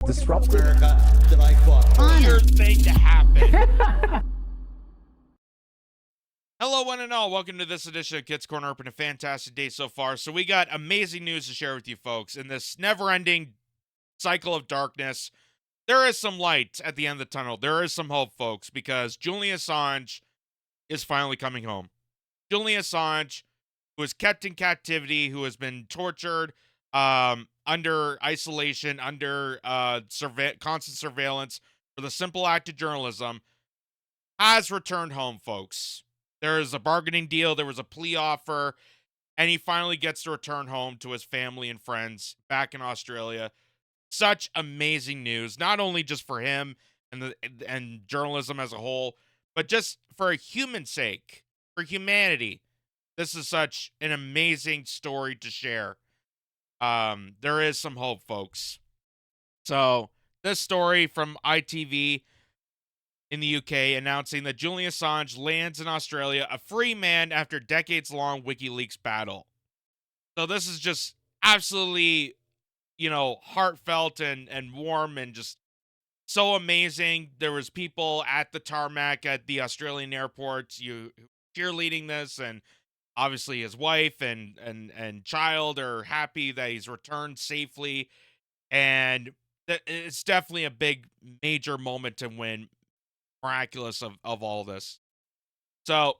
disruptive. America that I fought for. Weird thing to happen. Hello, one and all. Welcome to this edition of Kitz Corner. Been a fantastic day so far. So we got amazing news to share with you folks. In this never-ending cycle of darkness, there is some light at the end of the tunnel. There is some hope, folks, because Julian Assange is finally coming home. Julian Assange, who was kept in captivity, who has been tortured, under isolation, under constant surveillance for the simple act of journalism, has returned home, folks. There is a bargaining deal, there was a plea offer, and he finally gets to return home to his family and friends back in Australia. Such amazing news, not only just for him and journalism as a whole, but just for a human sake, for humanity. This is such an amazing story to share. There is some hope, folks. So, this story from ITV in the UK announcing that Julian Assange lands in Australia a free man after decades-long WikiLeaks battle. So this is just absolutely, heartfelt and warm and just so amazing. There was people at the tarmac at the Australian airports cheerleading this, and obviously his wife and child are happy that he's returned safely, and it's definitely a big major moment to win. Miraculous of all this. So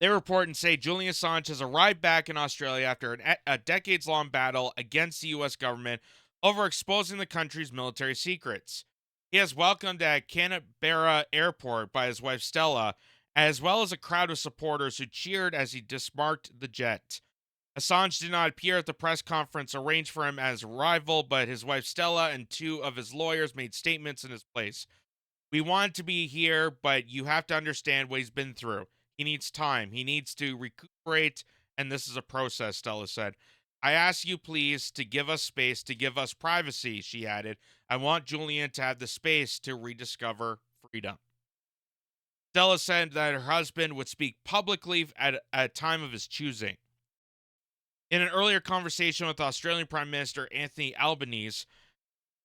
they report and say Julian Assange has arrived back in Australia after a decades-long battle against the U.S. government over exposing the country's military secrets. He is welcomed at Canberra Airport by his wife Stella, as well as a crowd of supporters who cheered as he disembarked the jet. Assange did not appear at the press conference arranged for him as arrival, but his wife Stella and two of his lawyers made statements in his place. We want to be here, but you have to understand what he's been through. He needs time. He needs to recuperate, and this is a process, Stella said. I ask you, please, to give us space, to give us privacy, she added. I want Julian to have the space to rediscover freedom. Stella said that her husband would speak publicly at a time of his choosing. In an earlier conversation with Australian Prime Minister Anthony Albanese,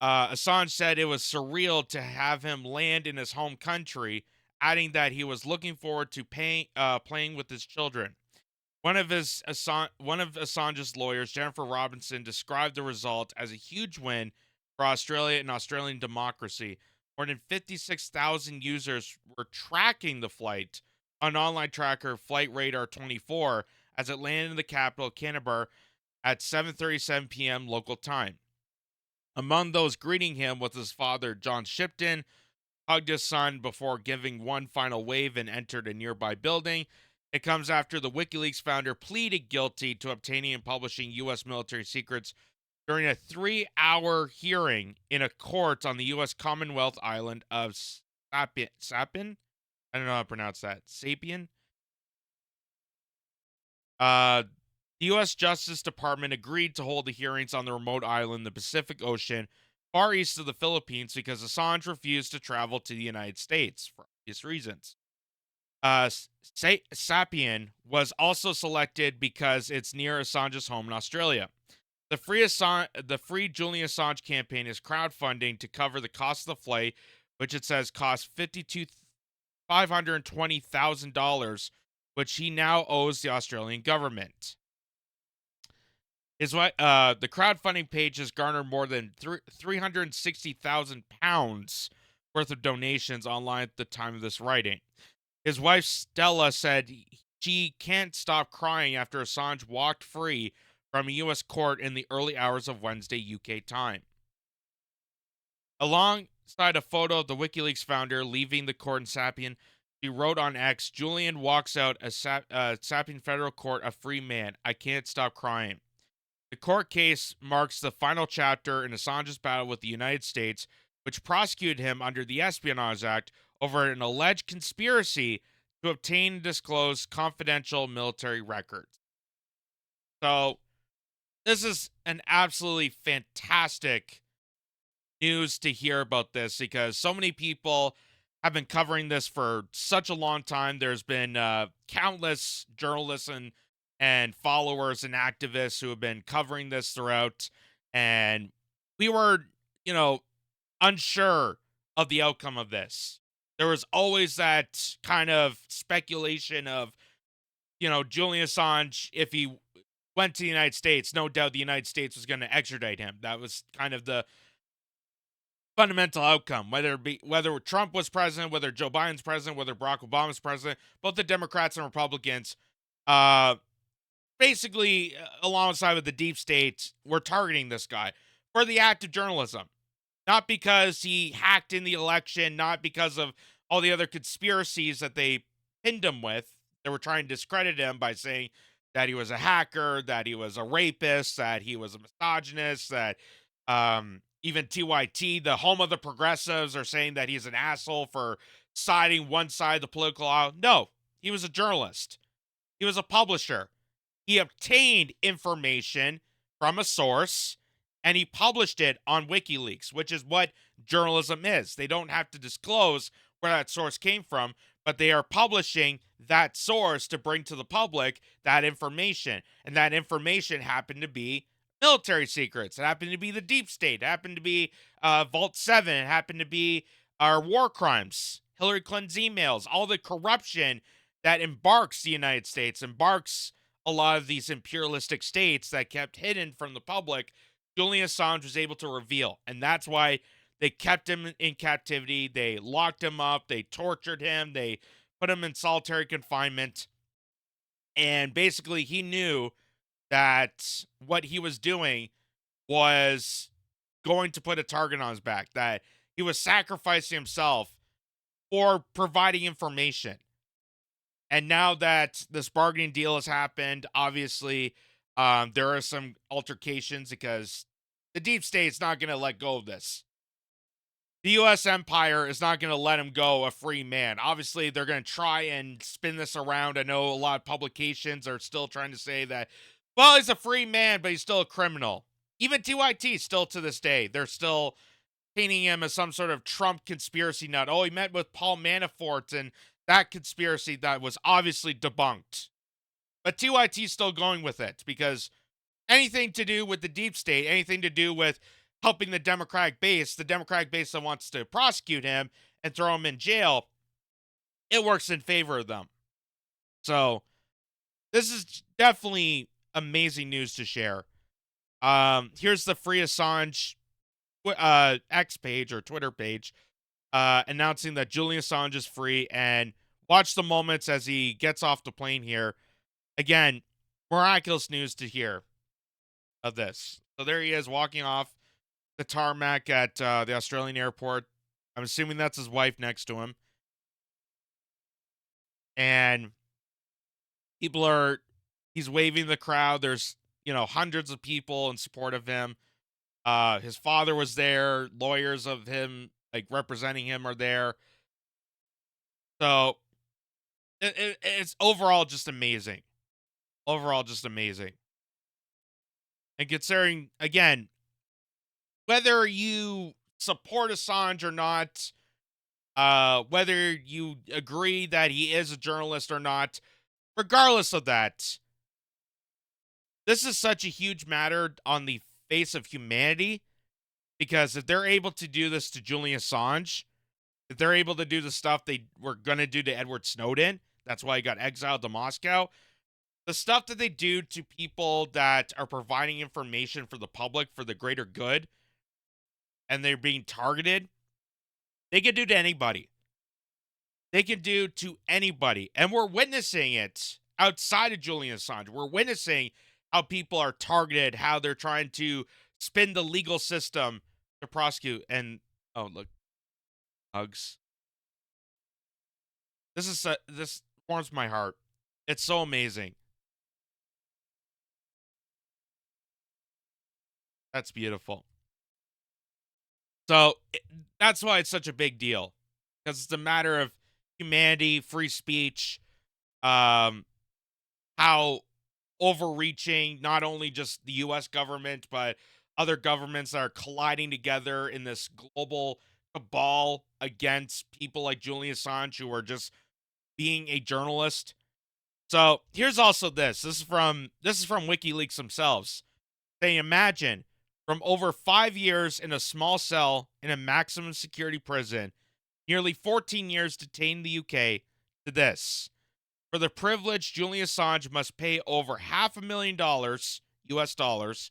Assange said it was surreal to have him land in his home country, adding that he was looking forward to playing with his children. One of Assange's lawyers, Jennifer Robinson, described the result as a huge win for Australia and Australian democracy. More than 56,000 users were tracking the flight on online tracker Flight Radar 24 as it landed in the capital, Canberra, at 7:37 p.m. local time. Among those greeting him was his father, John Shipton, hugged his son before giving one final wave and entered a nearby building. It comes after the WikiLeaks founder pleaded guilty to obtaining and publishing U.S. military secrets during a 3-hour hearing in a court on the U.S. Commonwealth island of Sapin? I don't know how to pronounce that. Sapien? The U.S. Justice Department agreed to hold the hearings on the remote island in the Pacific Ocean, far east of the Philippines, because Assange refused to travel to the United States for obvious reasons. Sapien was also selected because it's near Assange's home in Australia. The Free Julian Assange campaign is crowdfunding to cover the cost of the flight, which it says cost $520,000, which he now owes the Australian government. The crowdfunding page has garnered more than £360,000 worth of donations online at the time of this writing. His wife Stella said she can't stop crying after Assange walked free from a U.S. court in the early hours of Wednesday UK time. Alongside a photo of the WikiLeaks founder leaving the court in Sapien, she wrote on X, Julian walks out of Sapien Federal Court a free man. I can't stop crying. The court case marks the final chapter in Assange's battle with the United States, which prosecuted him under the Espionage Act over an alleged conspiracy to obtain and disclose confidential military records. So, this is an absolutely fantastic news to hear about this, because so many people have been covering this for such a long time. There's been countless journalists and followers and activists who have been covering this throughout. And we were, unsure of the outcome of this. There was always that kind of speculation of, Julian Assange, if he went to the United States, no doubt the United States was going to extradite him. That was kind of the fundamental outcome, whether Trump was president, whether Joe Biden's president, whether Barack Obama's president, both the Democrats and Republicans, uh, basically alongside with the deep state, were targeting this guy for the act of journalism, not because he hacked in the election, not because of all the other conspiracies that they pinned him with. They were trying to discredit him by saying that he was a hacker, that he was a rapist, that he was a misogynist, that even TYT, the home of the progressives, are saying that he's an asshole for siding one side of the political aisle. No, he was a journalist. He was a publisher. He obtained information from a source and he published it on WikiLeaks, which is what journalism is. They don't have to disclose where that source came from, but they are publishing that source to bring to the public that information. And that information happened to be military secrets. It happened to be the deep state. It happened to be Vault 7. It happened to be our war crimes, Hillary Clinton's emails, all the corruption that embarks the United States, embarks a lot of these imperialistic states that kept hidden from the public. Julian Assange was able to reveal. And that's why they kept him in captivity. They locked him up. They tortured him. They put him in solitary confinement. And basically, he knew that what he was doing was going to put a target on his back, that he was sacrificing himself for providing information. And now that this bargaining deal has happened, obviously, there are some altercations because the deep state's not going to let go of this. The U.S. empire is not going to let him go a free man. Obviously, they're going to try and spin this around. I know a lot of publications are still trying to say that, well, he's a free man, but he's still a criminal. Even TYT, still to this day, they're still painting him as some sort of Trump conspiracy nut. Oh, he met with Paul Manafort and that conspiracy that was obviously debunked. But TYT's still going with it because anything to do with the deep state, anything to do with helping the Democratic base that wants to prosecute him and throw him in jail, it works in favor of them. So this is definitely amazing news to share. Here's the Free Assange X page or Twitter page announcing that Julian Assange is free, and watch the moments as he gets off the plane here. Again, miraculous news to hear of this. So there he is walking off the tarmac at the Australian airport. I'm assuming that's his wife next to him. And he's waving the crowd. There's, hundreds of people in support of him. His father was there. Lawyers of him, representing him, are there. So it's overall just amazing. Overall just amazing. And considering, again, whether you support Assange or not, whether you agree that he is a journalist or not, regardless of that, this is such a huge matter on the face of humanity, because if they're able to do this to Julian Assange, if they're able to do the stuff they were going to do to Edward Snowden, that's why he got exiled to Moscow, the stuff that they do to people that are providing information for the public for the greater good, and they're being targeted, they can do to anybody. They can do to anybody. And we're witnessing it outside of Julian Assange. We're witnessing how people are targeted, how they're trying to spin the legal system to prosecute. And, oh, look, hugs. This warms my heart. It's so amazing. That's beautiful. So that's why it's such a big deal, because it's a matter of humanity, free speech, how overreaching not only just the U.S. government, but other governments that are colliding together in this global cabal against people like Julian Assange, who are just being a journalist. So here's also this. This is from WikiLeaks themselves. They imagine from over 5 years in a small cell in a maximum security prison, nearly 14 years detained in the UK, to this. For the privilege, Julian Assange must pay over $500,000 US dollars.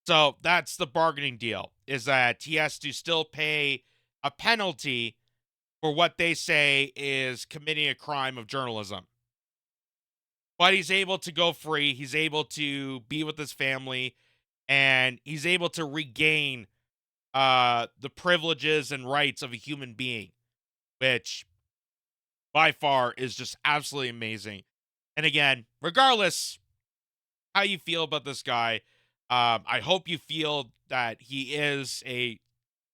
So that's the bargaining deal, is that he has to still pay a penalty for what they say is committing a crime of journalism. But he's able to go free. He's able to be with his family, and he's able to regain the privileges and rights of a human being, which by far is just absolutely amazing. And again, regardless how you feel about this guy, I hope you feel that he is a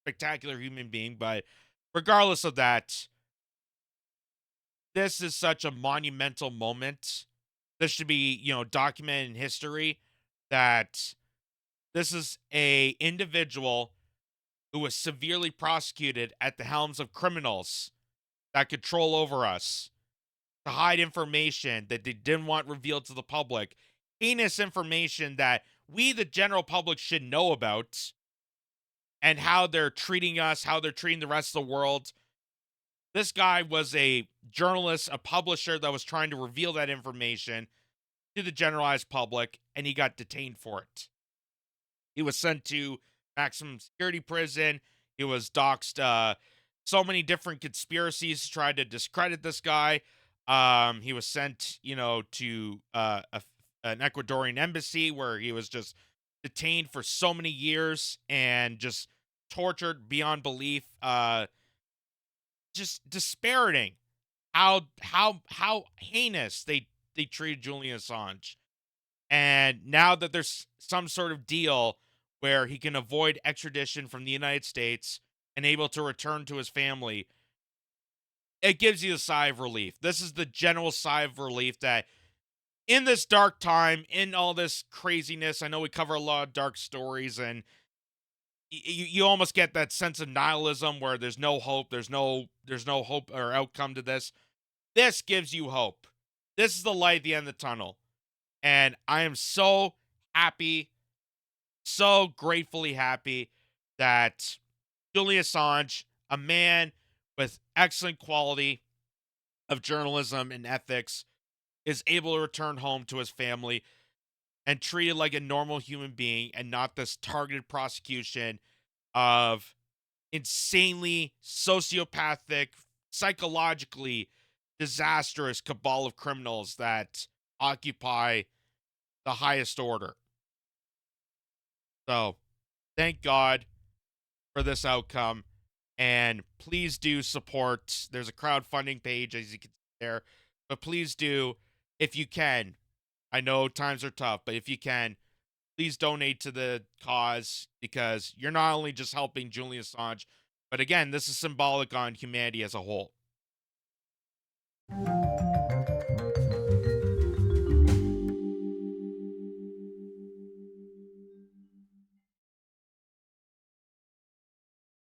spectacular human being. But regardless of that, this is such a monumental moment. This should be, documented in history, that this is a individual who was severely prosecuted at the helms of criminals that control over us, to hide information that they didn't want revealed to the public, heinous information that we, the general public, should know about, and how they're treating us, how they're treating the rest of the world. This guy was a journalist, a publisher that was trying to reveal that information to the generalized public, and he got detained for it. He was sent to maximum security prison. He was doxxed so many different conspiracies to try to discredit this guy. He was sent, to an Ecuadorian embassy, where he was just detained for so many years and just tortured beyond belief. Just disparaging how heinous they treated Julian Assange. And now that there's some sort of deal where he can avoid extradition from the United States and able to return to his family, it gives you a sigh of relief. This is the general sigh of relief that in this dark time, in all this craziness, I know we cover a lot of dark stories, and you almost get that sense of nihilism where there's no hope, there's no hope or outcome to this. This gives you hope. This is the light at the end of the tunnel. And I am so happy, so gratefully happy that Julian Assange, a man with excellent quality of journalism and ethics, is able to return home to his family and treated like a normal human being, and not this targeted prosecution of insanely sociopathic, psychologically disastrous cabal of criminals that occupy the highest order. So, thank God for this outcome. And please do support. There's a crowdfunding page, as you can see there. But please do, if you can. I know times are tough, but if you can, please donate to the cause, because you're not only just helping Julian Assange, but again, this is symbolic on humanity as a whole.